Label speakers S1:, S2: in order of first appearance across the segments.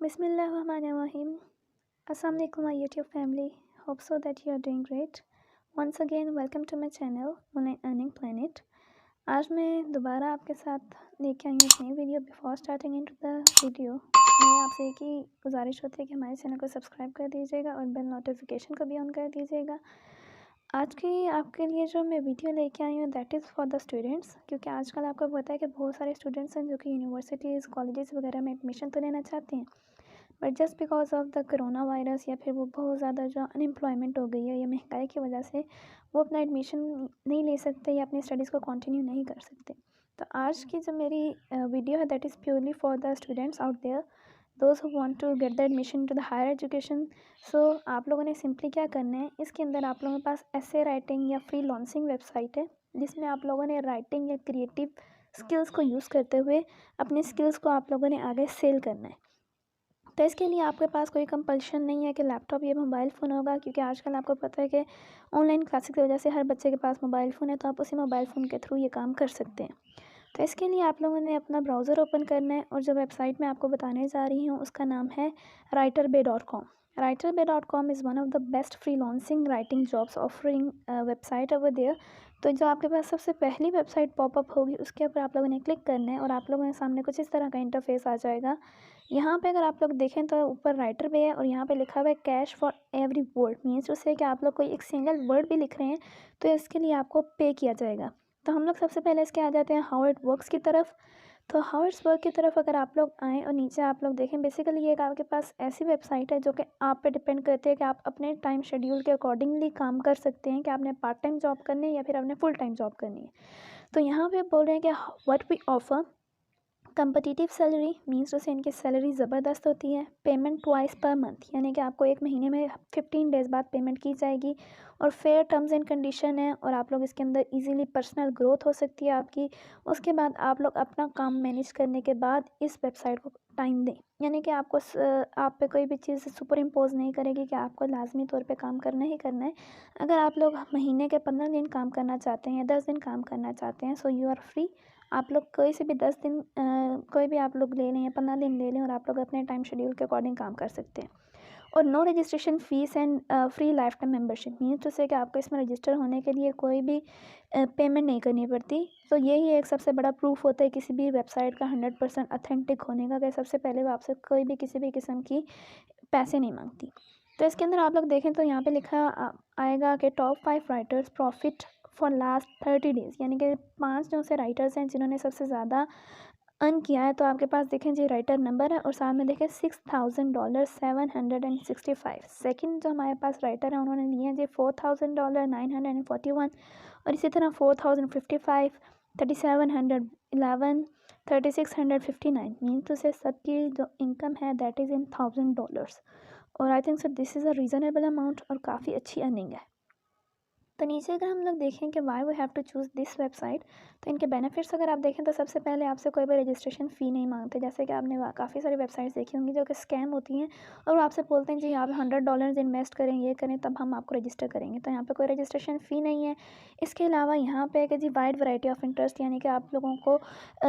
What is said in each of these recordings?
S1: Bismillahirrahmanirrahim. Assalamu alaikum my YouTube family. Hope so that you are doing great. Once again welcome to my channel Moon Earning Planet. आज मैं दोबारा आपके साथ लेके आई हूँ एक नई video. Before starting into the video मेरी आपसे एक ही गुजारिश होती है कि हमारे चैनल को सब्सक्राइब कर दीजिएगा और बेल नोटिफिकेशन को भी ऑन कर दीजिएगा। आज की आपके लिए जो मैं वीडियो लेके आई हूँ that is for the students, क्योंकि आजकल आपको पता है कि बहुत सारे स्टूडेंट्स हैं जो कि यूनिवर्सिटीज़ कॉलेजेस वगैरह में एडमिशन तो लेना चाहते हैं, but just because of the corona virus या फिर वो बहुत ज़्यादा जो अनएम्प्लॉयमेंट हो गई है या महंगाई की वजह से वो अपना एडमिशन नहीं ले सकते या अपनी स्टडीज़ को कंटिन्यू नहीं कर सकते। तो आज की जो मेरी वीडियो है that is purely for the students out there, those who want to get the admission to the higher education. So आप लोगों ने सिंपली क्या करना है, इसके अंदर आप लोगों के पास एसे राइटिंग या फ्री लॉन्सिंग वेबसाइट है जिसमें आप लोगों ने राइटिंग या क्रिएटिव स्किल्स को यूज़ करते हुए अपनी स्किल्स को आप लोगों ने आगे सेल करना है। तो इसके लिए आपके पास कोई कंपल्शन नहीं है कि लैपटॉप या मोबाइल फ़ोन होगा, क्योंकि आजकल आपको पता है कि ऑनलाइन क्लासेस की वजह से हर बच्चे के पास मोबाइल फ़ोन है, तो आप उसी मोबाइल फ़ोन के थ्रू ये काम कर सकते हैं। तो इसके लिए आप लोगों ने अपना ब्राउज़र ओपन करना है और जो वेबसाइट मैं आपको बताने जा रही हूँ उसका नाम है writerbay.com। writerbay.com is one of the best freelancing writing jobs offering website over there. तो जो आपके पास सबसे पहली वेबसाइट पॉपअप होगी उसके ऊपर आप लोगों ने क्लिक करना है और आप लोगों के सामने कुछ इस तरह का इंटरफेस आ जाएगा। यहाँ पे अगर आप लोग देखें तो ऊपर राइटर पे है और यहाँ पे लिखा हुआ है cash for every word, means उससे कि आप लोग कोई एक सिंगल वर्ड भी लिख रहे हैं तो इसके लिए आपको पे किया जाएगा। तो हम लोग सबसे पहले इसके आ जाते हैं हाउ इट वर्क्स की तरफ। तो हाउ इट्स वर्क की तरफ अगर आप लोग आएँ और नीचे आप लोग देखें, बेसिकली ये एक आपके पास ऐसी वेबसाइट है जो कि आप पे डिपेंड करती है कि आप अपने टाइम शेड्यूल के अकॉर्डिंगली काम कर सकते हैं कि आपने पार्ट टाइम जॉब करनी है या फिर आपने फुल टाइम जॉब करनी है। तो यहाँ पे बोल रहे हैं कि what we offer competitive salary, means जैसे इनकी सैलरी ज़बरदस्त होती है। पेमेंट ट्वाइस पर मंथ, यानी कि आपको एक महीने में 15 डेज़ बाद पेमेंट की जाएगी और फेयर टर्म्स एंड कंडीशन है और आप लोग इसके अंदर इजीली पर्सनल ग्रोथ हो सकती है आपकी। उसके बाद आप लोग अपना काम मैनेज करने के बाद इस वेबसाइट को टाइम दें, यानी कि आपको आप पे कोई भी चीज़ सुपर इम्पोज नहीं करेगी कि आपको लाजमी तौर पे काम करना ही करना है। अगर आप लोग महीने के 15 दिन काम करना चाहते हैं या 10 दिन काम करना चाहते हैं, सो यू आर फ्री। आप लोग कोई से भी 10 दिन कोई भी आप लोग ले लें या 15 दिन ले लें और आप लोग अपने टाइम शेड्यूल के अकॉर्डिंग काम कर सकते हैं। और no registration fees and free life time membership, means to say कि आपको इसमें रजिस्टर होने के लिए कोई भी पेमेंट नहीं करनी पड़ती। तो यही एक सबसे बड़ा प्रूफ होता है किसी भी वेबसाइट का 100% अथेंटिक होने का, कि सबसे पहले वो आपसे कोई भी किसी भी किस्म की पैसे नहीं मांगती। तो इसके अंदर आप लोग देखें तो यहाँ पे लिखा आएगा कि top 5 writers profit for last 30 days, यानी कि 5 जो से राइटर्स हैं जिन्होंने सबसे ज़्यादा अर्न किया है। तो आपके पास देखें जी राइटर नंबर है और साथ में देखें $6,000 765। सेकंड जो हमारे पास राइटर है उन्होंने लिए हैं जी $4,000 941, और इसी तरह 4,055 3,711 3,659, मीन तो से सबकी जो इनकम है दैट इज़ इन $1,000। और I think sir this is a reasonable amount और काफ़ी अच्छी अर्निंग है। तो नीचे अगर हम लोग देखें कि why we have to choose this website, तो इनके बेनिफिट्स अगर आप देखें तो सबसे पहले आपसे कोई भी रजिस्ट्रेशन फ़ी नहीं मांगते। जैसे कि आपने काफ़ी सारी वेबसाइट्स देखी होंगी जो कि स्कैम होती हैं और वो आपसे बोलते हैं जी आप $100 इन्वेस्ट करें, ये करें, तब हम आपको रजिस्टर करेंगे। तो यहाँ पे कोई रजिस्ट्रेशन फ़ी नहीं है। इसके अलावा यहाँ पे है कि जी वाइड वैरायटी ऑफ इंटरेस्ट, यानी कि आप लोगों को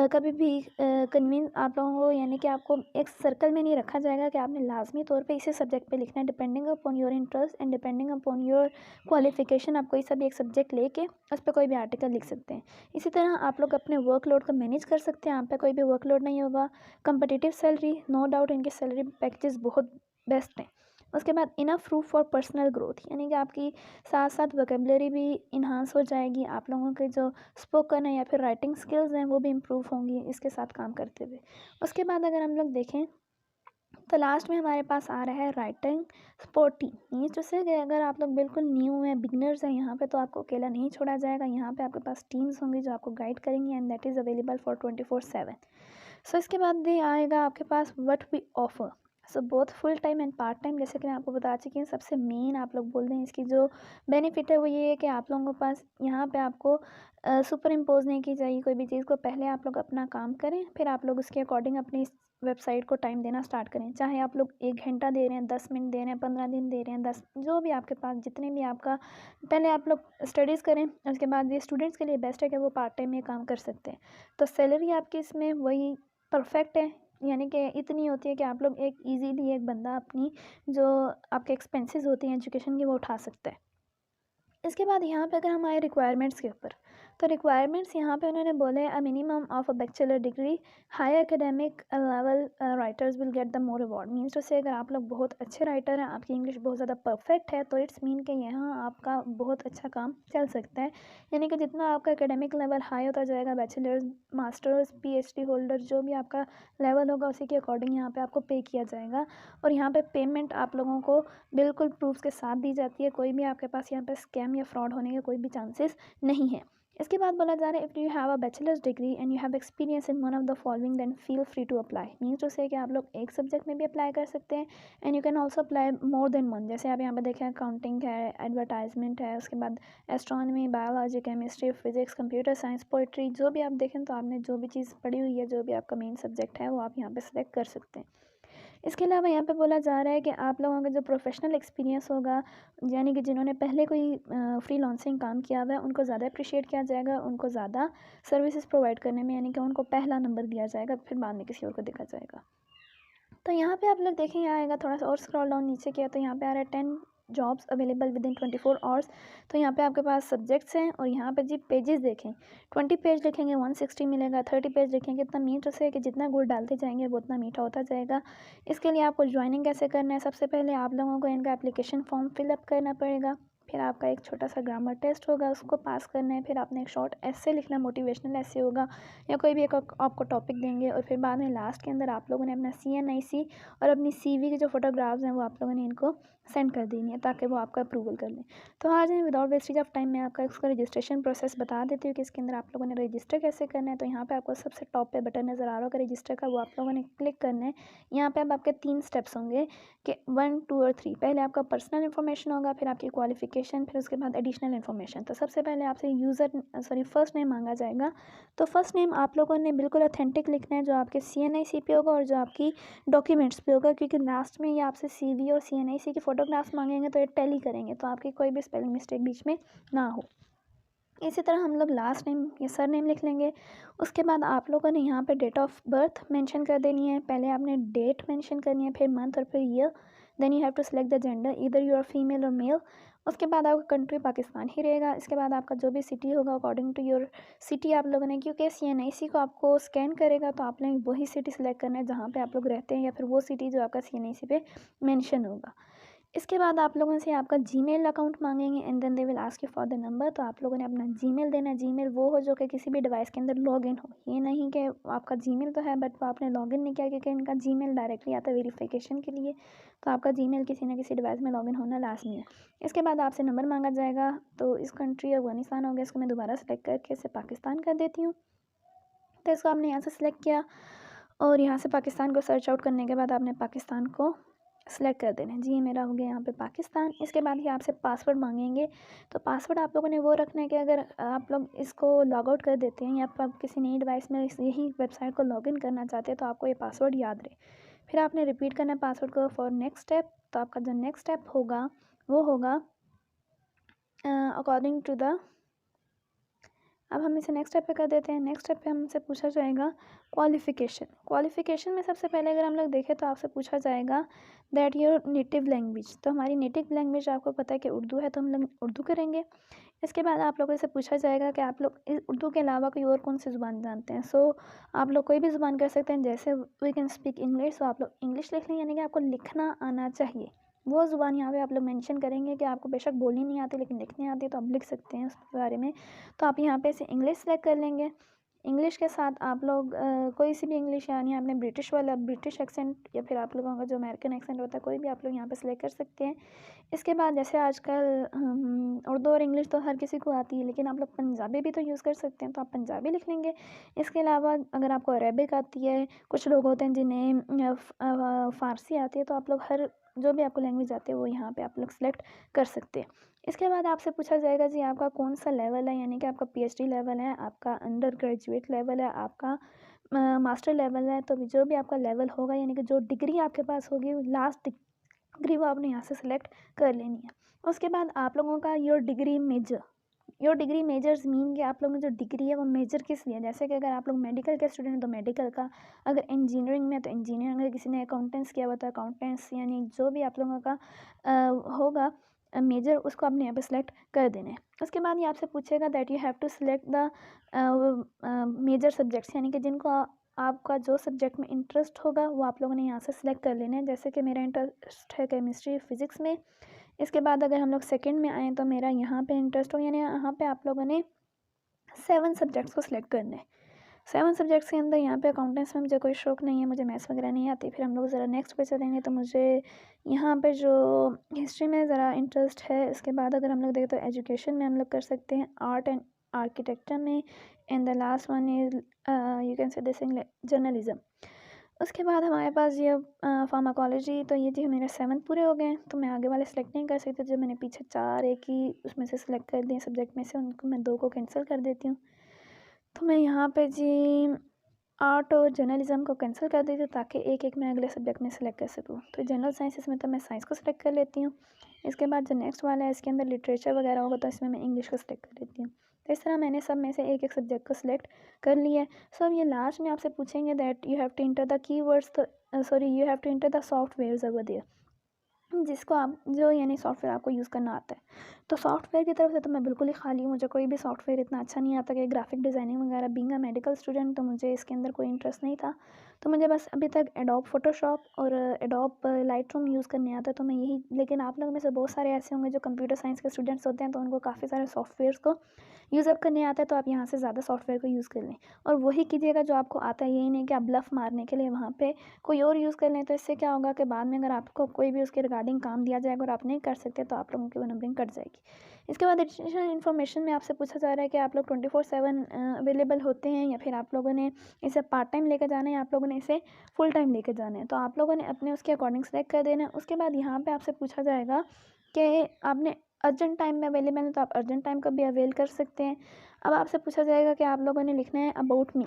S1: कभी भी कन्वीन आप लोगों को, यानी कि आपको एक सर्कल में नहीं रखा जाएगा कि आपने लाजमी तौर पर इसी सब्जेक्ट पर लिखना है। Depending upon your interest and depending upon your qualification आप कोई सा भी एक सब्जेक्ट लेके उस पर कोई भी आर्टिकल लिख सकते हैं। इसी तरह आप लोग अपने वर्कलोड को मैनेज कर सकते हैं, आप पे कोई भी वर्कलोड नहीं होगा। कम्पिटिटिव सैलरी, नो डाउट इनके सैलरी पैकेजेस बहुत बेस्ट हैं। उसके बाद enough proof for personal growth, यानी कि आपकी साथ साथ वोकेबलरी भी इन्हांस हो जाएगी, आप लोगों के जो स्पोकन है या फिर राइटिंग स्किल्स हैं वो भी इम्प्रूव होंगी इसके साथ काम करते हुए। उसके बाद अगर हम लोग देखें तो लास्ट में हमारे पास आ रहा है राइटिंग सपोर्ट टीम, मीन्स जैसे कि अगर आप लोग बिल्कुल न्यू हैं, बिगनर्स हैं यहाँ पे, तो आपको अकेला नहीं छोड़ा जाएगा। यहाँ पे आपके पास टीम्स होंगी जो आपको गाइड करेंगी and that is available for 24/7। So इसके बाद भी आएगा आपके पास what we offer, so both full time and part time. जैसे कि मैं आपको बता चुकी हूँ सबसे मेन आप लोग बोल रहे हैं इसकी जो बेनिफिट है वो ये है कि आप लोगों के पास यहाँ पे आपको सुपर इम्पोज नहीं की जाएगी कोई भी चीज़ को। पहले आप लोग अपना काम करें, फिर आप लोग उसके अकॉर्डिंग अपनी वेबसाइट को टाइम देना स्टार्ट करें। चाहे आप लोग 1 घंटा दे रहे हैं, 10 मिनट दे रहे हैं, 15 दिन दे रहे हैं, 10, जो भी आपके पास जितने भी आपका, पहले आप लोग स्टडीज़ करें। उसके बाद ये स्टूडेंट्स के लिए बेस्ट है कि वो पार्ट टाइम में काम कर सकते हैं। तो सैलरी आपकी इसमें वही परफेक्ट है, यानी कि इतनी होती है कि आप लोग एक ईज़िली एक बंदा अपनी जो आपके एक्सपेंसेस होते हैं एजुकेशन के वो उठा सकता है। इसके बाद यहाँ पे अगर हम आए रिक्वायरमेंट्स के ऊपर, तो रिक्वायरमेंट्स यहाँ पे उन्होंने बोले a minimum of a bachelor degree, high academic level writers will get the more award. Means to say अगर आप लोग बहुत अच्छे राइटर हैं, आपकी इंग्लिश बहुत ज़्यादा परफेक्ट है, तो इट्स मीन कि यहाँ आपका बहुत अच्छा काम चल सकता है। यानी कि जितना आपका एकेडमिक लेवल हाई होता जाएगा, बैचलर्स, मास्टर्स, पीएचडी होल्डर जो भी आपका लेवल होगा उसी के अकॉर्डिंग यहाँ पे आपको पे किया जाएगा। और यहाँ पे पेमेंट आप लोगों को बिल्कुल प्रूफ के साथ दी जाती है। कोई भी आपके पास यहाँ पे स्कैम या फ्रॉड होने के कोई भी चांसेस नहीं है। इसके बाद बोला जा रहा है if you have a bachelor's degree and you have experience in one of the following then feel free to apply. Means to say कि आप लोग एक सब्जेक्ट में भी अप्लाई कर सकते हैं and you can also apply more than one. जैसे आप यहाँ पे देखें अकाउंटिंग है, एडवर्टाइजमेंट है, उसके बाद astronomy, biology, chemistry, physics, computer science, poetry, जो भी आप देखें तो आपने जो भी चीज़ पढ़ी हुई है, जो भी आपका मेन सब्जेक्ट है वो आप यहाँ पे सिलेक्ट कर सकते हैं। इसके अलावा यहाँ पे बोला जा रहा है कि आप लोगों का जो प्रोफेशनल एक्सपीरियंस होगा, यानी कि जिन्होंने पहले कोई फ्रीलांसिंग काम किया हुआ है, उनको ज़्यादा अप्रिशिएट किया जाएगा, उनको ज़्यादा सर्विसेज प्रोवाइड करने में, यानी कि उनको पहला नंबर दिया जाएगा, फिर बाद में किसी और को देखा जाएगा। तो यहाँ पे आप लोग देखें, यहाँ आएगा थोड़ा सा और स्क्रॉल डाउन नीचे किया तो यहाँ पे आ रहा है 10 jobs available with in 24 hours. तो यहाँ पे आपके पास सब्जेक्ट्स हैं और यहाँ पे जी पेजेस देखें, 20 पेज लिखेंगे 160 मिलेगा, 30 पेज लिखेंगे इतना मीठ से कि जितना गुड़ डालते जाएंगे वो उतना मीठा होता जाएगा। इसके लिए आपको ज्वाइनिंग कैसे करना है, सबसे पहले आप लोगों को इनका एप्लीकेशन फॉर्म फिलअप करना पड़ेगा, फिर आपका एक छोटा सा ग्रामर टेस्ट होगा, उसको पास करना है, फिर आपने एक शॉर्ट एस्से लिखना, मोटिवेशनल एस्से होगा या कोई भी एक आपको टॉपिक देंगे, और फिर बाद में लास्ट के अंदर आप लोगों ने अपना CNIC और अपनी CV के जो फोटोग्राफ्स हैं वो आप लोगों ने इनको सेंड कर देनी है ताकि वो आपका अप्रूवल कर लें। तो आज मैं विदाउट वेस्टेज ऑफ टाइम मैं आपका इसका रजिस्ट्रेशन प्रोसेस बता देती हूँ कि इसके अंदर आप लोगों ने रजिस्टर कैसे करना है। तो यहाँ पे आपको सबसे टॉप पे बटन नज़र आ रहा होगा रजिस्टर का, वो आप लोगों ने क्लिक करना है। यहाँ पे अब आपके 3 स्टेप्स होंगे कि 1, 2 और 3। पहले आपका पर्सनल इन्फॉर्मेशन होगा, फिर आपकी क्वालिफिकेशन, फिर उसके बाद एडिशनल इन्फॉर्मेशन। तो सबसे पहले आपसे फर्स्ट नेम मांगा जाएगा। तो फर्स्ट नेम आप लोगों ने बिल्कुल ऑथेंटिक लिखना है, जो आपके CNIC पे होगा और जो आपकी डॉक्यूमेंट्स पे होगा, क्योंकि लास्ट में ये आपसे CV और CNIC की फ़ोटोग्राफ्स मांगेंगे तो ये टैली करेंगे, तो आपकी कोई भी स्पेलिंग मिस्टेक बीच में ना हो। इसी तरह हम लोग लास्ट नेम या सर नेम लिख लेंगे। उसके बाद आप लोगों ने यहाँ पे डेट ऑफ बर्थ मेंशन कर देनी है। पहले आपने डेट मेंशन करनी है, फिर मंथ और फिर year. Then you have to select the gender, either you are female और मेल। उसके बाद आपका कंट्री पाकिस्तान ही रहेगा। इसके बाद आपका जो भी सिटी होगा अकॉर्डिंग टू योर सिटी आप लोगों ने, क्योंकि CNIC को आपको स्कैन करेगा तो आपने वही सिटी सेलेक्ट करना है जहाँ पे आप लोग रहते हैं, या फिर वो सिटी जो आपका CNIC पे मेंशन होगा। इसके बाद आप लोगों से आपका जीमेल अकाउंट मांगेंगे and then they will ask you for the number. तो आप लोगों ने अपना जीमेल देना है। जीमेल वो हो जो कि किसी भी डिवाइस के अंदर लॉगिन हो, ये नहीं कि आपका जीमेल तो है बट वो आपने लॉगिन नहीं किया, क्योंकि इनका जीमेल डायरेक्टली आता है वेरिफिकेशन के लिए। तो आपका जीमेल किसी ना किसी डिवाइस में लॉगिन होना लाजमी है। इसके बाद आपसे नंबर मांगा जाएगा। तो इस कंट्री अफगानिस्तान हो गया, इसको मैं दोबारा सेलेक्ट करके इसे पाकिस्तान कर देती हूँ। तो इसको आपने यहाँ से सिलेक्ट किया और यहाँ से पाकिस्तान को सर्च आउट करने के बाद आपने पाकिस्तान को सेलेक्ट कर देना है। जी, ये मेरा हो गया यहाँ पे पाकिस्तान। इसके बाद ही आपसे पासवर्ड मांगेंगे। तो पासवर्ड आप लोगों ने वो रखना है कि अगर आप लोग इसको लॉग आउट कर देते हैं या आप किसी नई डिवाइस में यही वेबसाइट को लॉगिन करना चाहते हैं तो आपको ये पासवर्ड याद रहे। फिर आपने रिपीट करना है पासवर्ड को फॉर नेक्स्ट स्टेप। तो आपका जो नेक्स्ट स्टेप होगा वो होगा अकॉर्डिंग टू द, अब हम इसे नेक्स्ट स्टेप पे कर देते हैं। नेक्स्ट स्टेप पे हमसे पूछा जाएगा क्वालिफ़िकेशन। क्वालिफ़िकेशन में सबसे पहले अगर हम लोग देखें तो आपसे पूछा जाएगा दैट योर नेटिव लैंग्वेज। तो हमारी नेटिव लैंग्वेज आपको पता है कि उर्दू है, तो हम लोग उर्दू करेंगे। इसके बाद आप लोगों से पूछा जाएगा कि आप लोग उर्दू के अलावा कोई और कौन सी ज़ुबान जानते हैं। सो आप लोग कोई भी ज़ुबान कर सकते हैं, जैसे वी कैन स्पीक इंग्लिश। सो आप लोग इंग्लिश लिख लें, यानी कि आपको लिखना आना चाहिए। वो ज़ुबान यहाँ पे आप लोग मेंशन करेंगे कि आपको बेशक बोलनी नहीं आती लेकिन लिखनी आती है, तो आप लिख सकते हैं उसके बारे में। तो आप यहाँ पे से इंग्लिश सेलेक्ट कर लेंगे। इंग्लिश के साथ आप लोग कोई सी भी इंग्लिश, यानी आपने ब्रिटिश वाला ब्रिटिश एक्सेंट या फिर आप लोगों का जो अमेरिकन एक्सेंट होता है कोई भी आप लोग यहाँ पे सेलेक्ट कर सकते हैं। इसके बाद जैसे आजकल उर्दू और इंग्लिश तो हर किसी को आती है, लेकिन आप लोग पंजाबी भी तो यूज़ कर सकते हैं, तो आप पंजाबी लिख लेंगे। इसके अलावा अगर आपको अरेबिक आती है, कुछ लोग होते हैं जिन्हें फ़ारसी आती है, तो आप लोग हर जो भी आपको लैंग्वेज आती है वो यहाँ पे आप लोग सेलेक्ट कर सकते हैं। इसके बाद आपसे पूछा जाएगा जी आपका कौन सा लेवल है, यानी कि आपका PhD लेवल है, आपका अंडर ग्रेजुएट लेवल है, आपका मास्टर लेवल है। तो जो भी आपका लेवल होगा, यानी कि जो डिग्री आपके पास होगी लास्ट डिग्री वो आपने यहाँ से सेलेक्ट कर लेनी है। उसके बाद आप लोगों का your degree major, your degree majors mean कि आप लोगों की जो डिग्री है वो मेजर किस लिए है। जैसे कि अगर आप लोग मेडिकल के स्टूडेंट हैं तो मेडिकल का, अगर इंजीनियरिंग में तो इंजीनियरिंग, अगर किसी ने अकाउंटेंट्स किया हुआ तो अकाउंटेंट्स, यानी जो भी आप लोगों का होगा मेजर, उसको आपने यहाँ पे सिलेक्ट कर देना है। उसके बाद ये आपसे पूछेगा that you have to select the major subjects, यानी कि जिनको आपका जो सब्जेक्ट में इंटरेस्ट होगा वो आप लोगों ने यहाँ से सिलेक्ट कर लेना है। जैसे कि मेरा इंटरेस्ट है केमिस्ट्री फिज़िक्स में। इसके बाद अगर हम लोग सेकंड में आएँ तो मेरा यहाँ पे इंटरेस्ट हो, यानी यहाँ पे आप लोगों ने 7 सब्जेक्ट्स को सिलेक्ट करना है। 7 सब्जेक्ट्स के अंदर यहाँ पे अकाउंटेंट्स में मुझे कोई शौक नहीं है, मुझे मैथ्स वगैरह नहीं आती। फिर हम लोग ज़रा नेक्स्ट पे चलेंगे तो मुझे यहाँ पे जो हिस्ट्री में ज़रा इंटरेस्ट है। इसके बाद अगर हम लोग देखें तो एजुकेशन में हम लोग कर सकते हैं, आर्ट एंड आर्किटेक्चर में, and the last one is you can say this journalism. उसके बाद हमारे पास ये फार्माकोलॉजी, तो ये जी मेरे 7 पूरे हो गए, तो मैं आगे वाले सेलेक्ट नहीं कर सकती। जो मैंने पीछे 4 एक ही उसमें से सिलेक्ट कर दिए सब्जेक्ट में से, उनको मैं 2 को कैंसिल कर देती हूँ। तो मैं यहाँ पे जी आर्ट और जर्नलिज़म को कैंसिल कर देती हूँ ताकि एक एक मैं अगले सब्जेक्ट में सेलेक्ट कर सकूँ। तो जनरल साइंसेस में तो मैं साइंस को सिलेक्ट कर लेती हूँ। इसके बाद जो नेक्स्ट वाला है इसके अंदर लिटरेचर वगैरह होगा तो इसमें मैं इंग्लिश को सिलेक्ट कर लेती हूँ। तो इस तरह मैंने सब में से एक एक सब्जेक्ट को सिलेक्ट कर लिया है। सो अब ये लास्ट में आपसे पूछेंगे that you have to enter the keywords, तो sorry you have to enter the softwares over there, जिसको आप जो यानी सॉफ्टवेयर आपको यूज़ करना आता है। तो सॉफ्टवेयर की तरफ से तो मैं बिल्कुल ही खाली हूँ, मुझे कोई भी सॉफ्टवेयर इतना अच्छा नहीं आता कि ग्राफिक डिज़ाइनिंग वगैरह। बीइंग अ मेडिकल स्टूडेंट तो मुझे इसके अंदर कोई इंटरेस्ट नहीं था, तो मुझे बस अभी तक एडोब फोटोशॉप और एडोब लाइटरूम यूज़ करने आता है, तो मैं यही। लेकिन आप लोगों में से बहुत सारे ऐसे होंगे जो कंप्यूटर साइंस के स्टूडेंट्स होते हैं, तो उनको काफ़ी सारे सॉफ्टवेयर्स को यूज़ अप करने आता है, तो आप यहाँ से ज़्यादा सॉफ्टवेयर को यूज़ कर लें और वही कीजिएगा जो आपको आता है। यही नहीं कि आप ब्लफ मारने के लिए वहाँ पे कोई और यूज़ कर लें, तो इससे क्या होगा कि बाद में अगर आपको कोई भी उसके रिगार्डिंग काम दिया जाएगा और आप नहीं कर सकते तो आप लोगों की वो नंबरिंग कट जाएगी। इसके बाद एडिशनल इन्फॉर्मेशन में आपसे पूछा जा रहा है कि आप लोग 24/7 अवेलेबल होते हैं या फिर आप लोगों ने इसे पार्ट टाइम लेकर जाना है या आप लोगों ने इसे फुल टाइम लेकर जाना है। तो आप लोगों ने अपने उसके अकॉर्डिंग सेलेक्ट कर देना है। उसके बाद यहाँ पे आपसे पूछा जाएगा कि आपने अर्जेंट टाइम में अवेलेबल है तो आप अर्जेंट टाइम का भी अवेल कर सकते हैं। अब आपसे पूछा जाएगा कि आप लोगों ने लिखना है about me.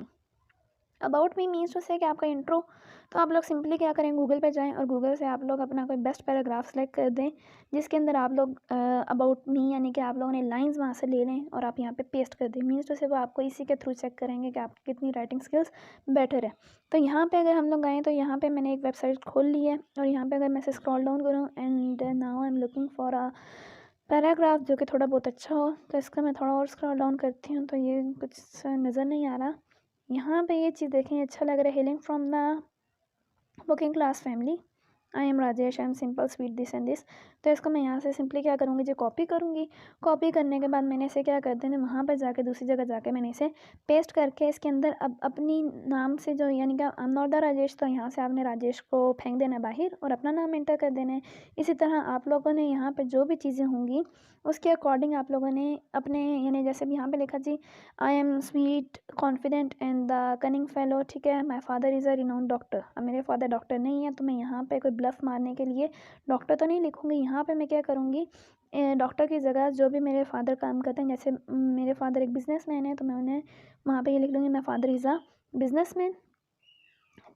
S1: About me means to say कि आपका इंट्रो। तो आप लोग सिंपली क्या करें, गूगल पे जाएं और गूगल से आप लोग अपना कोई बेस्ट पैराग्राफ सेलेक्ट कर दें जिसके अंदर आप लोग अबाउट मी यानी कि आप लोगों ने लाइंस वहाँ से ले लें और आप यहाँ पे पेस्ट कर दें। मीन्स टू से वो आपको इसी के थ्रू चेक करेंगे कि आपकी कितनी राइटिंग स्किल्स बेटर है। तो यहाँ पे अगर हम लोग गए तो यहाँ पे मैंने एक वेबसाइट खोल ली है और यहाँ पे अगर मैं से स्क्रॉल डाउन करूँ and now I am looking for a paragraph जो कि थोड़ा बहुत अच्छा हो, तो इसका मैं थोड़ा और स्क्रॉल डाउन करती हूँ तो ये कुछ नज़र नहीं आ रहा। यहाँ पे ये चीज़ देखें, अच्छा लग रहा है, hailing from the working class family, I am Rajesh, I am simple sweet this and this. तो इसको मैं यहाँ से सिंपली क्या करूँगी जो कॉपी करूँगी। कॉपी करने के बाद मैंने इसे क्या कर देना, वहाँ पर जाके दूसरी जगह जाके मैंने इसे पेस्ट करके इसके अंदर अब अपनी नाम से जो यानी कि I am not the Rajesh, तो यहाँ से आपने राजेश को फेंक देना बाहर और अपना नाम एंटर कर देना है। इसी तरह आप लोगों ने यहाँ पर जो भी चीज़ें होंगी उसके अकॉर्डिंग आप लोगों ने अपने यानी जैसे भी यहाँ पे लिखा जी I am sweet confident and the cunning fellow, ठीक है, my father is a renowned doctor. अब मेरे फादर डॉक्टर नहीं है तो मैं यहाँ पे कोई ब्लफ मारने के लिए डॉक्टर तो नहीं लिखूँगी। यहाँ पे मैं क्या करूँगी, डॉक्टर की जगह जो भी मेरे फादर काम करते हैं, जैसे मेरे फादर एक बिजनेसमैन है तो मैं उन्हें वहाँ पे ये लिख लूँगी माई फादर इज़ अ बिजनेसमैन,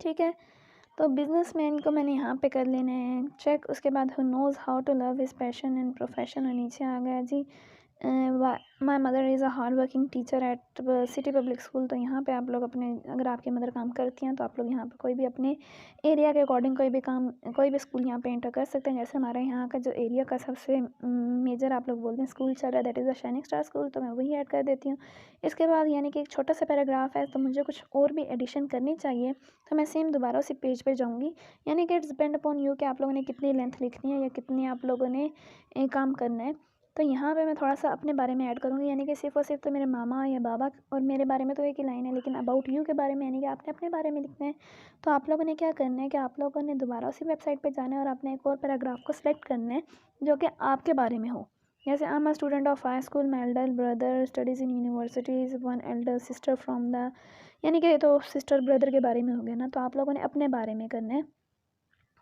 S1: ठीक है। तो बिजनेसमैन को मैंने यहाँ पे कर लेना है चेक। उसके बाद who knows how to love his passion and profession, और नीचे आ गया जी my mother is a hard working teacher at city public school. तो यहाँ पे आप लोग अपने, अगर आपकी मदर काम करती हैं तो आप लोग यहाँ पे कोई भी अपने एरिया के अकॉर्डिंग कोई भी काम, कोई भी स्कूल यहाँ पे एंटर कर सकते हैं। जैसे हमारे यहाँ का जो एरिया का सबसे मेजर आप लोग बोलते हैं स्कूल चल रहा है that is the shining star school, तो मैं वही ऐड कर देती हूँ। इसके बाद यानी कि एक छोटा सा पैराग्राफ है तो मुझे कुछ और भी एडिशन करनी चाहिए, तो मैं सेम दोबारा उसी पेज पे जाऊँगी। यानी कि इट्स डिपेंड अपॉन यू कि आप लोगों ने कितनी लेंथ लिखनी है या कितनी आप लोगों ने काम करना है। तो यहाँ पे मैं थोड़ा सा अपने बारे में ऐड करूँगी, यानी कि सिर्फ़ और सिर्फ तो मेरे मामा या बाबा और मेरे बारे में तो एक ही लाइन है, लेकिन अबाउट यू के बारे में यानी कि आपने अपने बारे में लिखना है। तो आप लोगों ने क्या करना है कि आप लोगों ने दोबारा उसी वेबसाइट पे जाना है और अपने एक और पैराग्राफ को सिलेक्ट करना है जो कि आपके बारे में हो। जैसे I am a student of high school, my elder brother studies in universities, one Elder sister from the, यानी कि तो सिस्टर ब्रदर के बारे में हो गया ना, तो आप लोगों ने अपने बारे में करना है।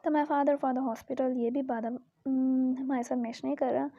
S1: तो my father for the hospital, ये भी बाद हमारे साथ मैच नहीं कर रहा।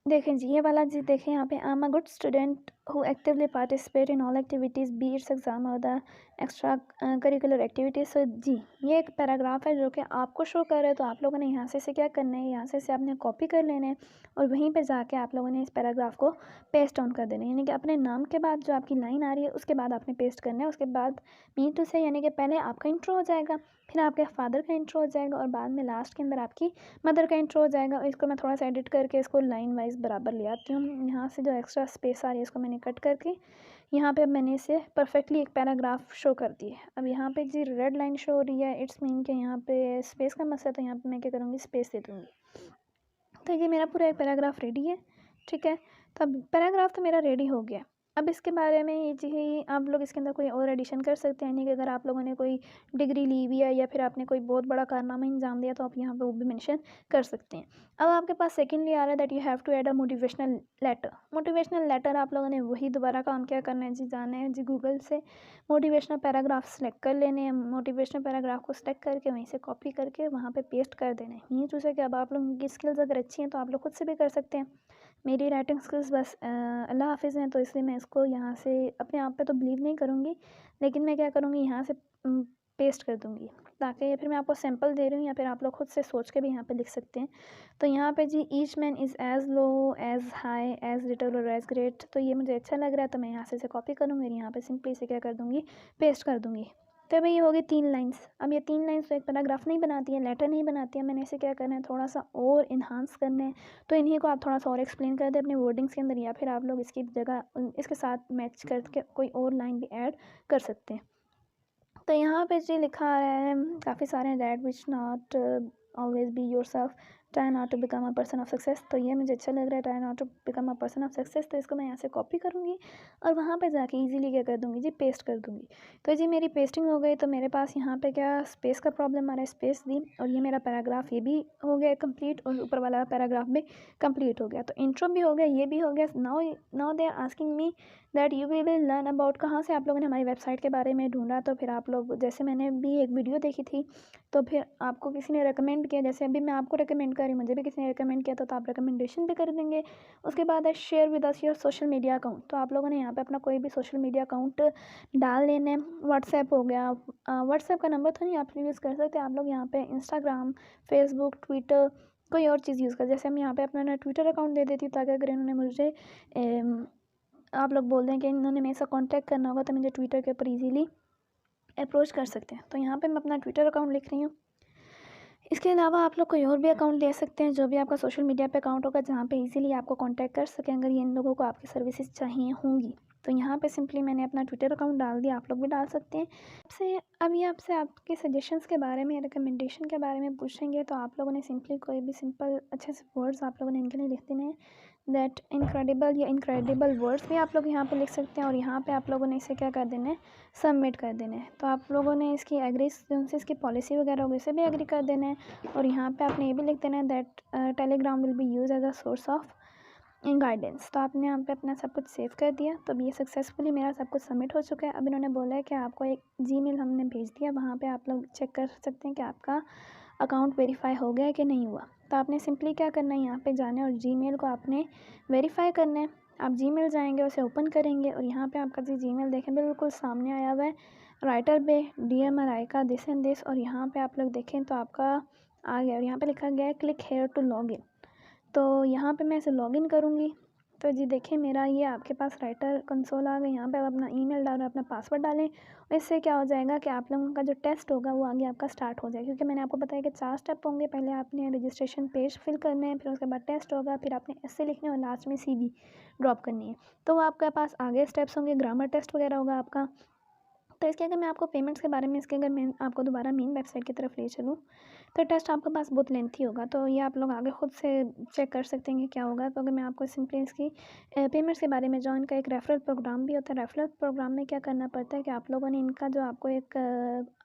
S1: देखें जी ये वाला जी, देखें यहाँ पे I am a good student who actively participate in all activities be its exam or the extra curricular activities. So जी ये एक पैराग्राफ है जो कि आपको शो कर रहा है, तो आप लोगों ने यहाँ से क्या करना है, यहाँ से आपने कॉपी कर लेना है और वहीं पे जाके आप लोगों ने इस पैराग्राफ को पेस्ट ऑन कर देना है। यानी कि अपने नाम के बाद जो आपकी लाइन आ रही है उसके बाद आपने पेस्ट करना है। उसके बाद मीन टू से यानी कि पहले आपका इंट्रो हो जाएगा, फिर आपके फादर का इंट्रो हो जाएगा और बाद में लास्ट के अंदर आपकी मदर का इंट्रो हो जाएगा। और इसको मैं थोड़ा सा एडिट करके इसको लाइन वाइज बराबर ले आती हूँ। यहाँ से जो एक्स्ट्रा स्पेस आ रही है इसको मैंने कट करके यहाँ पे मैंने इसे परफेक्टली एक पैराग्राफ शो कर दी है। अब यहाँ पे जी रेड लाइन शो हो रही है, इट्स मीन के यहाँ पे स्पेस का मसला, तो यहाँ पे मैं क्या करूँगी, स्पेस दे दूँगी। तो ये मेरा पूरा एक पैराग्राफ रेडी है, ठीक है। तो अब पैराग्राफ तो मेरा रेडी हो गया। अब इसके बारे में ये जी आप लोग इसके अंदर कोई और एडिशन कर सकते हैं, यानी कि अगर आप लोगों ने कोई डिग्री ली हुई है या फिर आपने कोई बहुत बड़ा कारनामा अंजाम दिया तो आप यहाँ पे वो भी मेंशन कर सकते हैं। अब आपके पास सेकेंडली आ रहा है that you have to add a motivational letter. Motivational letter आप लोगों ने वही दोबारा काम क्या करना है जी, जाना है जी गूगल से मोटिवेशनल पैराग्राफ सेलेक्ट कर लेने हैं। मोटिवेशनल पैराग्राफ को सेलेक्ट करके वहीं से कॉपी करके वहाँ पे पेस्ट कर देना है। मीन्स उसे कि अब आप लोगों की स्किल्स अगर अच्छी हैं तो आप लोग खुद से भी कर सकते हैं। मेरी राइटिंग स्किल्स बस अल्लाह हाफिज़ हैं, तो इसलिए मैं इसको यहाँ से अपने आप पे तो बिलीव नहीं करूँगी, लेकिन मैं क्या करूँगी यहाँ से पेस्ट कर दूँगी, ताकि या फिर मैं आपको सैम्पल दे रही हूँ या फिर आप लोग खुद से सोच के भी यहाँ पे लिख सकते हैं। तो यहाँ पे जी each man is as low as high as little और एज़ ग्रेट, तो ये मुझे अच्छा लग रहा है तो मैं यहाँ से इसे कॉपी करूँगी और यहाँ पे सिंपली इसे क्या कर दूँगी, पेस्ट कर दूँगी। तो भाई ये होगी 3 लाइन्स। अब ये 3 लाइन्स तो एक पैराग्राफ नहीं बनाती है, लेटर नहीं बनाती है, मैंने इसे क्या करना है, थोड़ा सा और इन्हांस करना है। तो इन्हीं को आप थोड़ा सा और एक्सप्लेन कर दें अपने वर्डिंग्स के अंदर, या फिर आप लोग इसकी जगह इसके साथ मैच करके कोई और लाइन भी ऐड कर सकते हैं। तो यहाँ पे जी लिखा आ रहा है काफ़ी सारे that which not always be your self, try not to become a person of success. तो ये मुझे अच्छा लग रहा है, try not to become a person of success. तो इसको मैं यहाँ से कॉपी करूँगी और वहाँ पे जाके इजीली क्या कर दूँगी जी, पेस्ट कर दूँगी। तो जी मेरी पेस्टिंग हो गई, तो मेरे पास यहाँ पे क्या स्पेस का प्रॉब्लम आ रहा है, स्पेस दी, और ये मेरा पैराग्राफ ये भी हो गया कंप्लीट और ऊपर वाला पैराग्राफ भी कंप्लीट हो गया। तो इंट्रो भी हो गया, ये भी हो गया। Now they are asking me that you will learn about, कहाँ से आप लोगों ने हमारी वेबसाइट के बारे में ढूंढा। तो फिर आप लोग, जैसे मैंने भी एक वीडियो देखी थी तो फिर आपको किसी ने रिकमेंड किया, जैसे अभी मैं आपको रिकमेंड कर रही हूँ, मुझे भी किसी ने रिकमेंड किया था, तो आप रिकमेंडेशन भी कर देंगे। उसके बाद है share with us your social media account. तो आप लोगों ने यहाँ पे अपना कोई भी सोशल मीडिया अकाउंट डाल लेना है। व्हाट्सएप हो गया, व्हाट्सएप का नंबर तो नहीं आप यूज़ कर सकते, आप लोग यहाँ पे इंस्टाग्राम, फेसबुक, ट्विटर, कोई और चीज़ यूज़ कर। जैसे हम यहाँ पे अपना ट्विटर अकाउंट दे देती हूँ, ताकि अगर इन्होंने मुझे आप लोग बोल दें कि इन्होंने मेरे से कांटेक्ट करना होगा तो मुझे ट्विटर के ऊपर इजीली अप्रोच कर सकते हैं। तो यहाँ पे मैं अपना ट्विटर अकाउंट लिख रही हूँ। इसके अलावा आप लोग कोई और भी अकाउंट दे सकते हैं, जो भी आपका सोशल मीडिया पे अकाउंट होगा, जहाँ पे इजीली आपको कांटेक्ट कर सकें अगर इन लोगों को आपकी सर्विसेज चाहिए होंगी। तो यहाँ पे सिंपली मैंने अपना ट्विटर अकाउंट डाल दिया, आप लोग भी डाल सकते हैं। अभी आपसे आपके सजेशंस के बारे में, रिकमेंडेशन के बारे में पूछेंगे, तो आप लोगों ने सिंपली कोई भी सिंपल अच्छे से वर्ड्स आप लोगों ने इनके लिए लिख देने हैं। दैट इनक्रेडिबल या इनक्रेडिबल वर्ड्स भी आप लोग यहाँ पे लिख सकते हैं और यहाँ पे आप लोगों ने इसे क्या कर देना है, सबमिट कर देना है। तो आप लोगों ने इसकी एग्री, जिनसे इसकी पॉलिसी वगैरह होगी इसे भी एग्री कर देना है। और यहाँ पे आपने ये भी लिख देना है that Telegram will be use as a source of in guidance. तो आपने यहाँ पे अपना सब कुछ सेव कर दिया। तो अब ये सक्सेसफुली मेरा सब कुछ सबमिट हो चुका है। अब इन्होंने बोला है कि आपको एक जीमेल हमने भेज दिया, वहाँ पे आप लोग चेक कर सकते हैं कि आपका अकाउंट वेरीफाई हो गया है कि नहीं हुआ। तो आपने सिंपली क्या करना है, यहाँ पे जाना है और जीमेल को आपने वेरीफाई करना है। आप जीमेल जाएंगे, उसे ओपन करेंगे और यहाँ पे आपका जी जीमेल देखें बिल्कुल सामने आया हुआ है, writer by dear Malaika this and this. और यहाँ पे आप लोग देखें तो आपका आ गया और यहाँ पे लिखा गया है click here to log in. तो यहाँ पे मैं इसे लॉगिन करूँगी। तो जी देखिए मेरा ये आपके पास राइटर कंसोल आ गया। यहाँ पे आप अपना ईमेल डालें, अपना पासवर्ड डालें और इससे क्या हो जाएगा कि आप लोगों का जो टेस्ट होगा वो आगे आपका स्टार्ट हो जाएगा। क्योंकि मैंने आपको बताया कि 4 स्टेप होंगे, पहले आपने रजिस्ट्रेशन पेज फिल करना है, फिर उसके बाद टेस्ट होगा, फिर आपने एस्से लिखने और लास्ट में CV ड्रॉप करनी है। तो वो आपके पास आगे स्टेप्स होंगे, ग्रामर टेस्ट वगैरह होगा आपका। तो इसके अगर मैं आपको पेमेंट्स के बारे में, इसके अगर मैं आपको दोबारा मेन वेबसाइट की तरफ ले चलूँ, तो टेस्ट आपके पास बहुत लेंथी होगा। तो ये आप लोग आगे खुद से चेक कर सकते हैं कि क्या होगा। तो अगर मैं आपको सिंपली इसकी पेमेंट्स के बारे में, जो इनका एक रेफरल प्रोग्राम भी होता है, रेफरल प्रोग्राम में क्या करना पड़ता है कि आप लोगों ने इनका जो आपको एक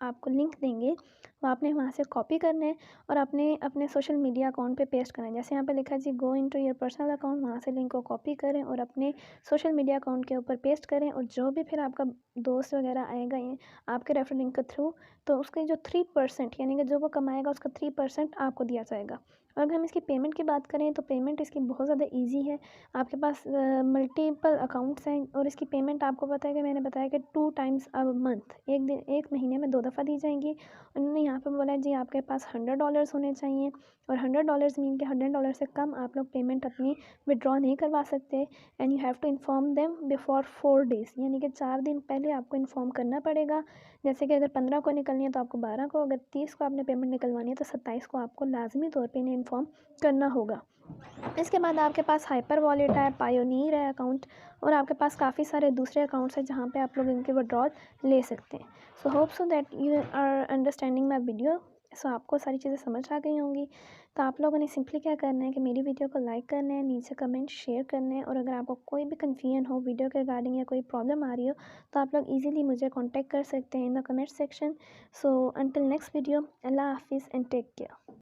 S1: आपको लिंक देंगे वो आपने वहाँ से कॉपी करना है और अपने सोशल मीडिया अकाउंट पे पेस्ट करना है। जैसे यहाँ पे लिखा है जी go into your personal account, वहाँ से लिंक को कॉपी करें और अपने सोशल मीडिया अकाउंट के ऊपर पेस्ट करें। और जो भी फिर आपका दोस्त वगैरह आएगा ये आपके रेफरल लिंक के थ्रू, तो उसके जो 3% यानी कि जो वो कमाएगा उसका 3% आपको दिया जाएगा। और अगर हम इसकी पेमेंट की बात करें तो पेमेंट इसकी बहुत ज़्यादा ईजी है। आपके पास मल्टीपल अकाउंट्स हैं और इसकी पेमेंट आपको पता है कि मैंने बताया कि 2 टाइम्स अ मंथ, एक महीने में 2 दफ़ा दी जाएंगी। उन्होंने यहाँ पे बोला है जी आपके पास $100 होने चाहिए और $100 मीन के $100 से कम आप लोग पेमेंट अपनी विड्रॉ नहीं करवा सकते। And you have to inform them before 4 days, यानी कि 4 दिन पहले आपको इन्फॉर्म करना पड़ेगा। जैसे कि अगर 15 को निकलनी है तो आपको 12 को, अगर 30 को आपने पेमेंट निकलवानी है तो 27 को आपको लाजमी तौर पे इन्हें इन्फॉर्म करना होगा। इसके बाद आपके पास हाइपर वॉलेट है, पायोनीर है अकाउंट, और आपके पास काफ़ी सारे दूसरे अकाउंट्स हैं जहाँ पे आप लोग इनके विड्रॉल ले सकते हैं। So hope so that you are understanding my video. So आपको सारी चीज़ें समझ आ गई होंगी। तो आप लोगों ने सिंपली क्या करना है कि मेरी वीडियो को लाइक करना है, नीचे कमेंट शेयर करना है, और अगर आपको कोई भी कन्फ्यूजन हो वीडियो के रिगार्डिंग या कोई प्रॉब्लम आ रही हो तो आप लोग ईजिली मुझे कॉन्टैक्ट कर सकते हैं in the comment section. So until next video, अल्लाह हाफिज़ एंड टेक केयर।